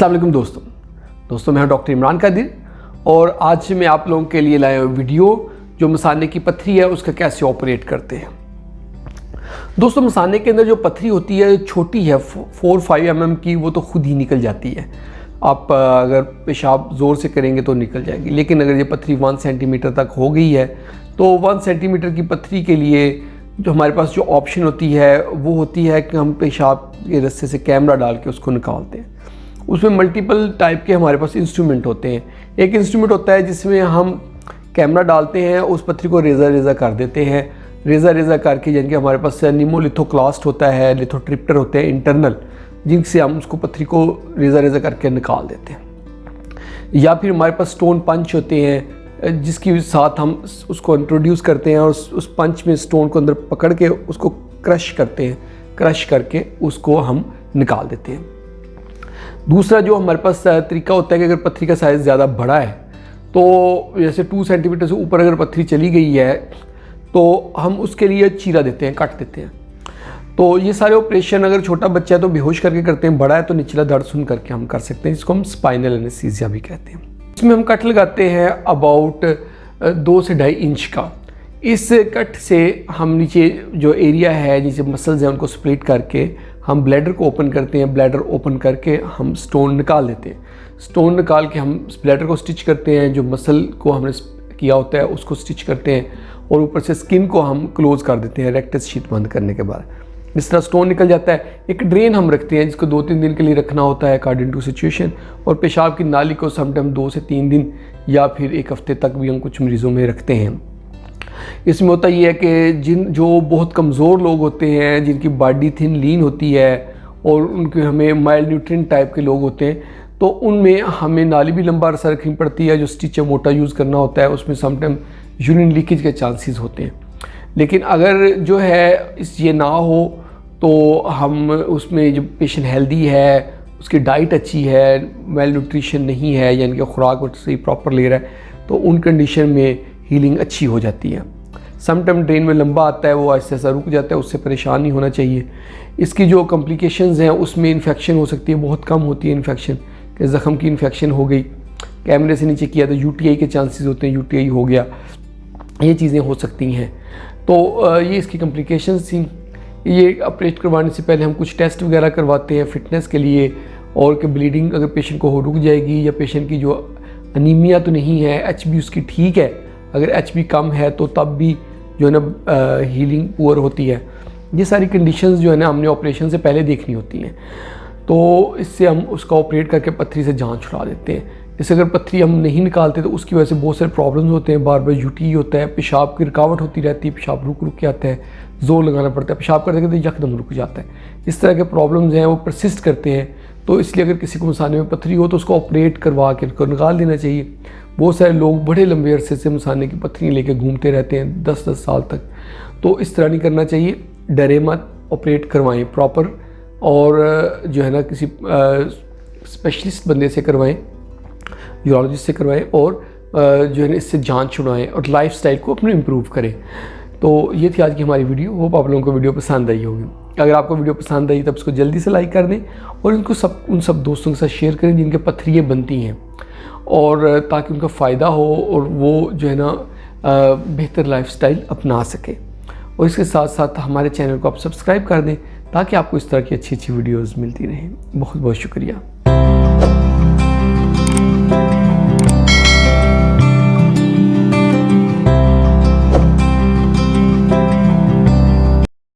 अस्सलाम वालेकुम दोस्तों मैं हूं डॉक्टर इमरान कादिर और आज मैं आप लोगों के लिए लाया हूं वीडियो जो मसाने की पत्थरी है उसका कैसे ऑपरेट करते हैं। दोस्तों मसाने के अंदर जो पत्थरी होती है छोटी है 4-5 mm की, वो तो खुद ही निकल जाती है। आप अगर पेशाब ज़ोर से करेंगे तो निकल जाएगी, लेकिन अगर ये पत्थरी 1 सेंटीमीटर तक हो गई है तो 1 सेंटीमीटर की पत्थरी के लिए जो हमारे पास जो ऑप्शन होती है वो होती है कि हम पेशाब के रस्से से कैमरा डाल के उसको निकालते हैं। उसमें मल्टीपल टाइप के हमारे पास इंस्ट्रूमेंट होते हैं। एक इंस्ट्रूमेंट होता है जिसमें हम कैमरा डालते हैं, उस पत्थरी को रेज़ा कर देते हैं। रेज़ा करके यानी कि हमारे पास निमोलिथोक्लास्ट होता है, लिथोट्रिप्टर होते हैं इंटरनल, जिनसे हम उसको पत्थरी को रेज़ा करके निकाल देते हैं। या फिर हमारे पास स्टोन पंच होते हैं जिसके साथ हम उसको इंट्रोड्यूस करते हैं और उस पंच में स्टोन को अंदर पकड़ के उसको क्रश करते हैं, क्रश करके उसको हम निकाल देते हैं। दूसरा जो हमारे पास तरीका होता है कि अगर पत्थरी का साइज़ ज़्यादा बड़ा है तो जैसे 2 सेंटीमीटर से ऊपर अगर पत्थरी चली गई है तो हम उसके लिए चीरा देते हैं, काट देते हैं। तो ये सारे ऑपरेशन अगर छोटा बच्चा है तो बेहोश करके करते हैं, बड़ा है तो निचला दर्द सुन करके हम कर सकते हैं, जिसको हम स्पाइनल एनेस्थीसिया भी कहते हैं। इसमें हम कट लगाते हैं अबाउट 2 से 2.5 इंच का। इस कट से हम नीचे जो एरिया है, नीचे मसल्स हैं, उनको स्प्लिट करके हम ब्लैडर को ओपन करते हैं। ब्लैडर ओपन करके हम स्टोन निकाल देते हैं। स्टोन निकाल के हम ब्लैडर को स्टिच करते हैं, जो मसल को हमने किया होता है उसको स्टिच करते हैं और ऊपर से स्किन को हम क्लोज़ कर देते हैं रेक्टस शीट बंद करने के बाद। इस तरह स्टोन निकल जाता है। एक ड्रेन हम रखते हैं जिसको 2-3 दिन के लिए रखना होता है अकॉर्डिंग टू सिचुएशन, और पेशाब की नाली को समटाइम 2 से 3 दिन या फिर 1 हफ्ते तक भी हम कुछ मरीज़ों में रखते हैं। इसमें होता ये है कि जो बहुत कमज़ोर लोग होते हैं, जिनकी बॉडी थिन लीन होती है और उनके हमें माइल्ड न्यूट्रिएंट टाइप के लोग होते हैं, तो उनमें हमें नाली भी लंबा अरसा रखनी पड़ती है। जो स्टिच है मोटा यूज़ करना होता है, उसमें समटाइम यूरिन लीकेज के चांसेस होते हैं। लेकिन अगर जो है ये ना हो तो हम उसमें जो पेशेंट हेल्दी है, उसकी डाइट अच्छी है, वेल न्यूट्रिशन नहीं है, यानी कि खुराक सही प्रॉपर ले रहा है, तो उन कंडीशन में हीलिंग अच्छी हो जाती है। समटाइम ड्रेन में लंबा आता है, वो ऐसे ऐसा रुक जाता है, उससे परेशान नहीं होना चाहिए। इसकी जो कॉम्प्लिकेशंस हैं उसमें इन्फेक्शन हो सकती है, बहुत कम होती है इन्फेक्शन, कि ज़ख़म की इन्फेक्शन हो गई, कैमरे से नीचे किया तो यूटीआई के चांसेस होते हैं, यूटीआई हो गया, ये चीज़ें हो सकती हैं। तो ये इसकी कॉम्प्लिकेशंस थी। ये ऑपरेट करवाने से पहले हम कुछ टेस्ट वगैरह करवाते हैं फिटनेस के लिए, और कि ब्लीडिंग अगर पेशेंट को रुक जाएगी या पेशेंट की जो अनीमिया तो नहीं है, एचबी उसकी ठीक है, अगर एचबी कम है तो तब भी जो है ना हीलिंग पुअर होती है। ये सारी कंडीशंस जो है ना हमने ऑपरेशन से पहले देखनी होती हैं। तो इससे हम उसका ऑपरेट करके पत्थरी से जान छुड़ा देते हैं। जैसे अगर पत्थरी हम नहीं निकालते तो उसकी वजह से बहुत सारे प्रॉब्लम्स होते हैं। बार बार यूटी होता है, पेशाब की रुकावट होती रहती है, पेशाब रुक के आता है, जोर लगाना पड़ता है, पेशाब करते करते यकदम रुक जाता है। इस तरह के प्रॉब्लम्स हैं वो परसिस्ट करते हैं। तो इसलिए अगर किसी को मसाने में पत्थरी हो तो उसको ऑपरेट करवा के निकाल देना चाहिए। बहुत सारे लोग बड़े लंबे अरसे से मसाने की पत्थरी लेके घूमते रहते हैं 10-10 साल तक, तो इस तरह नहीं करना चाहिए। डरे मत, ऑपरेट करवाएं प्रॉपर, और जो है ना किसी स्पेशलिस्ट बंदे से करवाएं, यूरोलॉजिस्ट से करवाएं, और जो है ना इससे जान छुड़ाएं और लाइफस्टाइल को अपने इम्प्रूव करें। तो ये थी आज की हमारी वीडियो। होप आप लोगों को वीडियो पसंद आई होगी। अगर आपको वीडियो पसंद आई तब इसको जल्दी से लाइक कर दें और इनको उन सब दोस्तों के साथ शेयर करें जिनके पत्थरियाँ बनती हैं, और ताकि उनका फ़ायदा हो और वो जो है ना बेहतर लाइफस्टाइल अपना सके। और इसके साथ साथ हमारे चैनल को आप सब्सक्राइब कर दें ताकि आपको इस तरह की अच्छी वीडियोज़ मिलती रहें। बहुत बहुत शुक्रिया।